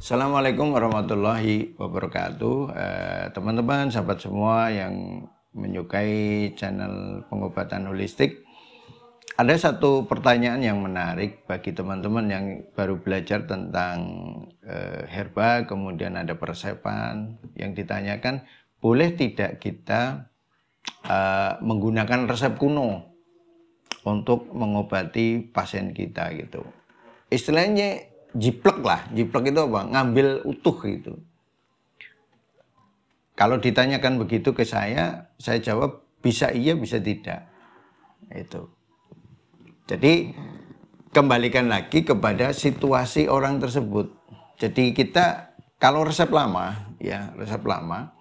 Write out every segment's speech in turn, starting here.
Assalamualaikum warahmatullahi wabarakatuh. Teman-teman, sahabat semua yang menyukai channel pengobatan holistik. Ada satu pertanyaan yang menarik bagi teman-teman yang baru belajar tentang herba, kemudian ada peresepan yang ditanyakan, boleh tidak kita menggunakan resep kuno untuk mengobati pasien kita gitu. Istilahnya jiplek lah, jiplek itu apa? Ngambil utuh gitu. Kalau ditanyakan begitu ke saya jawab bisa iya, bisa tidak. Itu. Jadi kembalikan lagi kepada situasi orang tersebut. Jadi kita kalau resep lama, ya resep lama,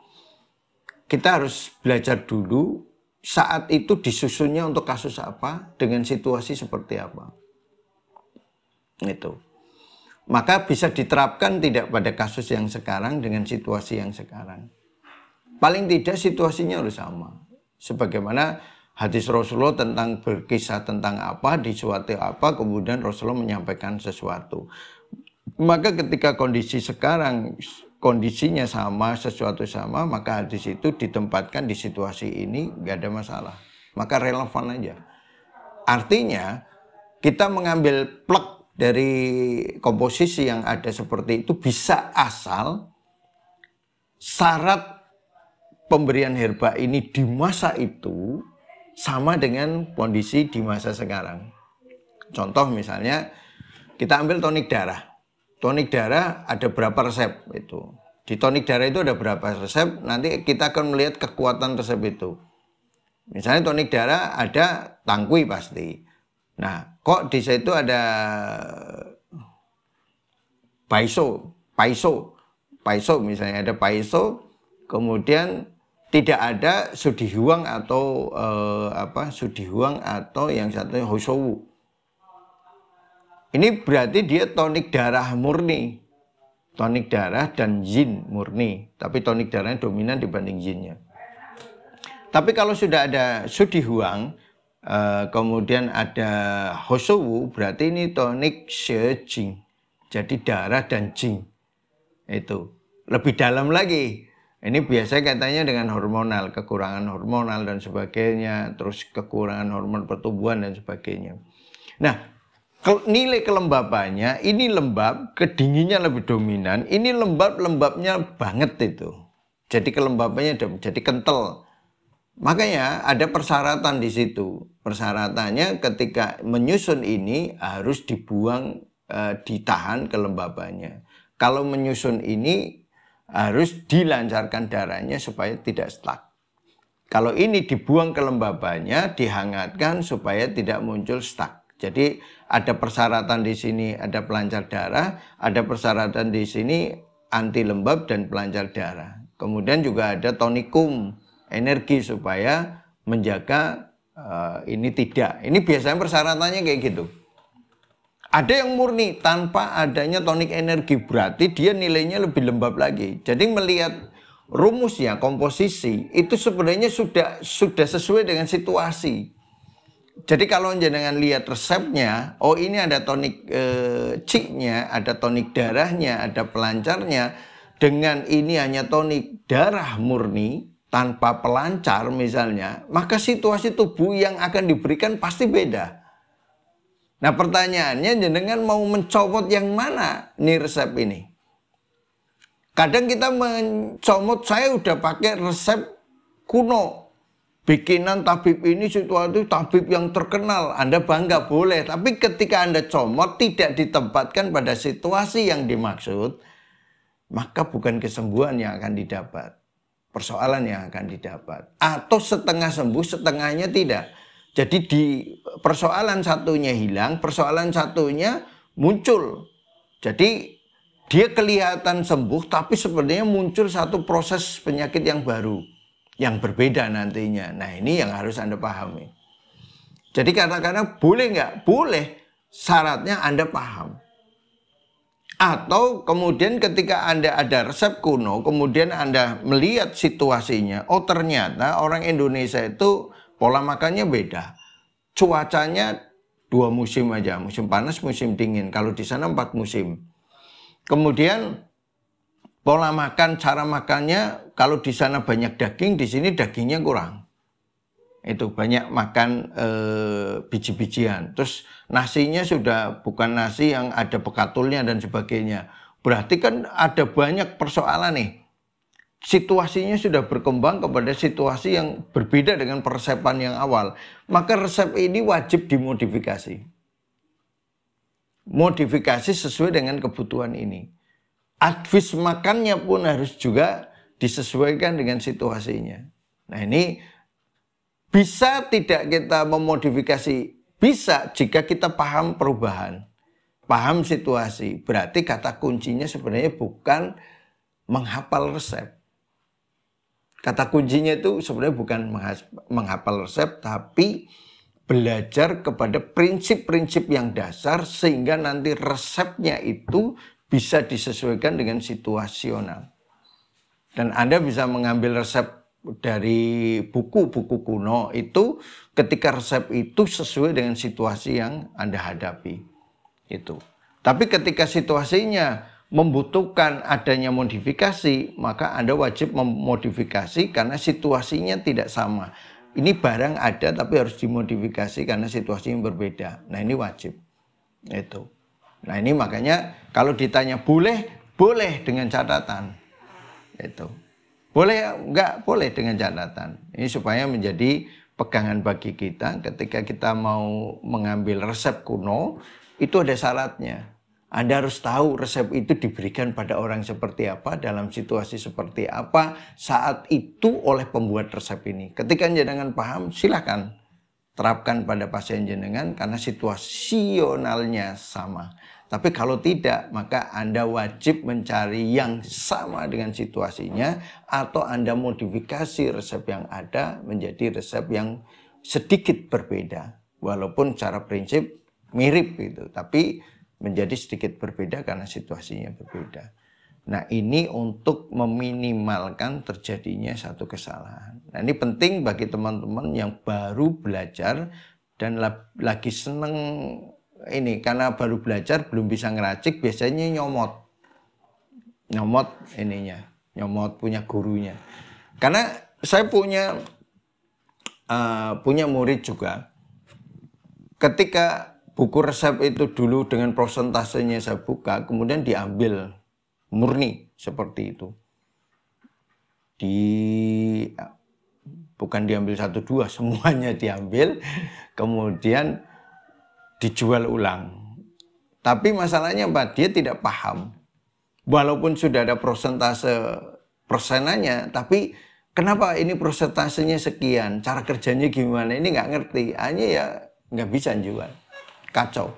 kita harus belajar dulu saat itu disusunnya untuk kasus apa, dengan situasi seperti apa. Itu. Maka bisa diterapkan tidak pada kasus yang sekarang dengan situasi yang sekarang. Paling tidak situasinya harus sama. Sebagaimana hadis Rasulullah tentang berkisah tentang apa, di suatu apa, kemudian Rasulullah menyampaikan sesuatu. Maka ketika kondisi sekarang, kondisinya sama, sesuatu sama, maka hadis itu ditempatkan di situasi ini, gak ada masalah. Maka relevan aja. Artinya, kita mengambil plek dari komposisi yang ada seperti itu bisa asal syarat pemberian herba ini di masa itu sama dengan kondisi di masa sekarang. Contoh misalnya kita ambil tonik darah. Tonik darah ada berapa resep itu. Di tonik darah itu ada berapa resep, nanti kita akan melihat kekuatan resep itu. Misalnya tonik darah ada tangkui pasti. Nah, kok di situ ada paiso misalnya ada paiso, kemudian tidak ada sudihuang atau sudihuang atau yang satunya hosowu. Ini berarti dia tonik darah murni, tonik darah dan yin murni, tapi tonik darahnya dominan dibanding yinnya. Tapi kalau sudah ada sudihuang, kemudian ada hosowu, berarti ini tonik shejing, jadi darah dan jing. Itu lebih dalam lagi, ini biasanya katanya dengan hormonal, kekurangan hormonal dan sebagainya, terus kekurangan hormon pertumbuhan dan sebagainya. Nah, nilai kelembabannya, ini lembab, kedinginnya lebih dominan, ini lembabnya banget itu, jadi kelembabannya jadi kental. Makanya ada persyaratan di situ. Persyaratannya ketika menyusun ini harus dibuang, ditahan kelembabannya. Kalau menyusun ini harus dilancarkan darahnya supaya tidak stuck. Kalau ini dibuang kelembabannya, dihangatkan supaya tidak muncul stuck. Jadi ada persyaratan di sini, ada pelancar darah, ada persyaratan di sini anti lembab dan pelancar darah. Kemudian juga ada tonikum, energi supaya menjaga ini tidak. Ini biasanya persyaratannya kayak gitu. Ada yang murni tanpa adanya tonik energi, berarti dia nilainya lebih lembab lagi. Jadi melihat rumusnya, komposisi itu sebenarnya sudah sesuai dengan situasi. Jadi kalau jenengan lihat resepnya, oh ini ada tonik C-nya, ada tonik darahnya, ada pelancarnya. Dengan ini hanya tonik darah murni tanpa pelancar misalnya, maka situasi tubuh yang akan diberikan pasti beda. Nah pertanyaannya, jenengan mau mencomot yang mana nih resep ini? Kadang kita mencomot, saya udah pakai resep kuno, bikinan tabib ini situasi tabib yang terkenal, Anda bangga boleh, tapi ketika Anda comot tidak ditempatkan pada situasi yang dimaksud, maka bukan kesembuhan yang akan didapat, persoalan yang akan didapat. Atau setengah sembuh, setengahnya tidak. Jadi di persoalan satunya hilang, persoalan satunya muncul. Jadi dia kelihatan sembuh, tapi sebenarnya muncul satu proses penyakit yang baru, yang berbeda nantinya. Nah ini yang harus Anda pahami. Jadi kadang-kadang boleh nggak? Boleh, syaratnya Anda paham. Atau kemudian ketika Anda ada resep kuno, kemudian Anda melihat situasinya, oh ternyata orang Indonesia itu pola makannya beda. Cuacanya 2 musim aja, musim panas, musim dingin. Kalau di sana 4 musim. Kemudian Pola makan, cara makannya, kalau di sana banyak daging, di sini dagingnya kurang. Itu banyak makan biji-bijian. Terus nasinya sudah bukan nasi yang ada pekatulnya dan sebagainya. Berarti kan ada banyak persoalan nih. Situasinya sudah berkembang kepada situasi yang berbeda dengan peresepan yang awal. Maka resep ini wajib dimodifikasi. Modifikasi sesuai dengan kebutuhan ini. Advis makannya pun harus juga disesuaikan dengan situasinya. Nah ini bisa tidak kita memodifikasi? Bisa jika kita paham perubahan, paham situasi. Berarti kata kuncinya sebenarnya bukan menghafal resep. Kata kuncinya itu sebenarnya bukan menghafal resep, tapi belajar kepada prinsip-prinsip yang dasar sehingga nanti resepnya itu bisa disesuaikan dengan situasional. Dan Anda bisa mengambil resep dari buku-buku kuno itu ketika resep itu sesuai dengan situasi yang Anda hadapi. Itu. Tapi ketika situasinya membutuhkan adanya modifikasi, maka Anda wajib memodifikasi karena situasinya tidak sama. Ini barang ada tapi harus dimodifikasi karena situasinya berbeda. Nah ini wajib. Itu. Nah ini makanya kalau ditanya boleh, boleh dengan catatan. Itu. Boleh enggak? Boleh dengan catatan. Ini supaya menjadi pegangan bagi kita ketika kita mau mengambil resep kuno, itu ada syaratnya. Anda harus tahu resep itu diberikan pada orang seperti apa, dalam situasi seperti apa, saat itu oleh pembuat resep ini. Ketika jenengan paham, silakan terapkan pada pasien jenengan karena situasionalnya sama. Tapi kalau tidak, maka Anda wajib mencari yang sama dengan situasinya atau Anda modifikasi resep yang ada menjadi resep yang sedikit berbeda. Walaupun secara prinsip mirip gitu, tapi menjadi sedikit berbeda karena situasinya berbeda. Nah ini untuk meminimalkan terjadinya satu kesalahan. Nah ini penting bagi teman-teman yang baru belajar dan lagi seneng ini, karena baru belajar belum bisa ngeracik, biasanya nyomot ininya, nyomot punya gurunya. Karena saya punya murid juga, ketika buku resep itu dulu dengan prosentasenya saya buka, kemudian diambil murni seperti itu. Bukan diambil 1-2, semuanya diambil, kemudian dijual ulang. Tapi masalahnya Pak, dia tidak paham. Walaupun sudah ada persentase persenannya, tapi kenapa ini persentasenya sekian, cara kerjanya gimana, ini nggak ngerti. Hanya ya nggak bisa jual. Kacau.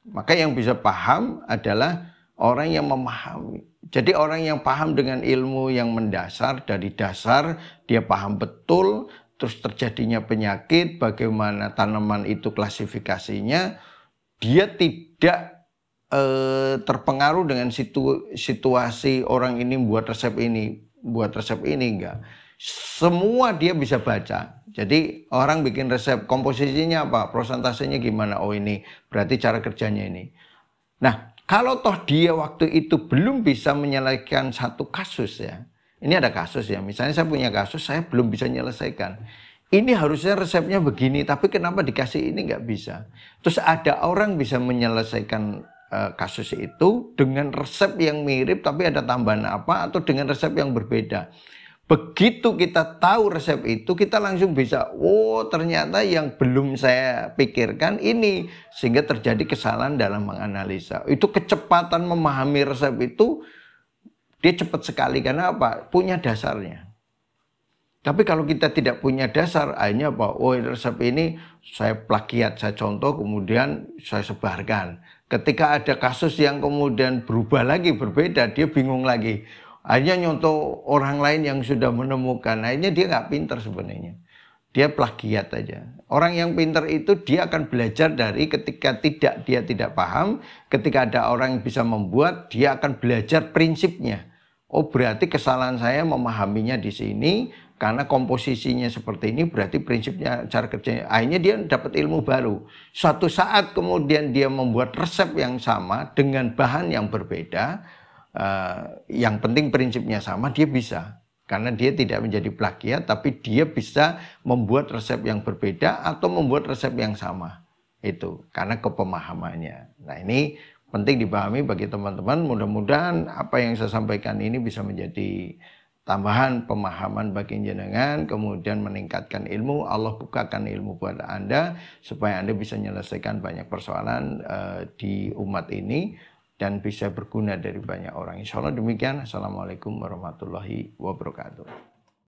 Maka yang bisa paham adalah orang yang memahami. Jadi orang yang paham dengan ilmu yang mendasar, dari dasar dia paham betul, terus terjadinya penyakit, bagaimana tanaman itu klasifikasinya, dia tidak terpengaruh dengan situasi orang ini buat resep ini enggak. Semua dia bisa baca. Jadi orang bikin resep, komposisinya apa, prosentasenya gimana, oh ini berarti cara kerjanya ini. Nah kalau toh dia waktu itu belum bisa menyelesaikan satu kasus ya, ini ada kasus ya, misalnya saya punya kasus, saya belum bisa menyelesaikan, ini harusnya resepnya begini, tapi kenapa dikasih ini nggak bisa. Terus ada orang bisa menyelesaikan kasus itu dengan resep yang mirip tapi ada tambahan apa, atau dengan resep yang berbeda. Begitu kita tahu resep itu, kita langsung bisa, oh ternyata yang belum saya pikirkan ini, sehingga terjadi kesalahan dalam menganalisa. Itu kecepatan memahami resep itu, dia cepat sekali, karena apa? Punya dasarnya. Tapi kalau kita tidak punya dasar, akhirnya apa? Oh resep ini saya plagiat, saya contoh, kemudian saya sebarkan. Ketika ada kasus yang kemudian berubah lagi, berbeda, dia bingung lagi. Akhirnya nyontoh orang lain yang sudah menemukan. Akhirnya dia nggak pintar sebenarnya. Dia plagiat aja. Orang yang pintar itu dia akan belajar dari ketika dia tidak paham. Ketika ada orang yang bisa membuat, dia akan belajar prinsipnya. Oh berarti kesalahan saya memahaminya di sini. Karena komposisinya seperti ini, berarti prinsipnya, cara kerjanya. Akhirnya dia dapat ilmu baru. Suatu saat kemudian dia membuat resep yang sama dengan bahan yang berbeda. yang penting prinsipnya sama, dia bisa. Karena dia tidak menjadi plagiat, tapi dia bisa membuat resep yang berbeda atau membuat resep yang sama. Itu karena kepemahamannya. Nah, ini penting dipahami bagi teman-teman. Mudah-mudahan apa yang saya sampaikan ini bisa menjadi tambahan pemahaman bagi jenengan, kemudian meningkatkan ilmu. Allah bukakan ilmu buat Anda supaya Anda bisa menyelesaikan banyak persoalan di umat ini dan bisa berguna dari banyak orang. Insya Allah demikian. Assalamualaikum warahmatullahi wabarakatuh.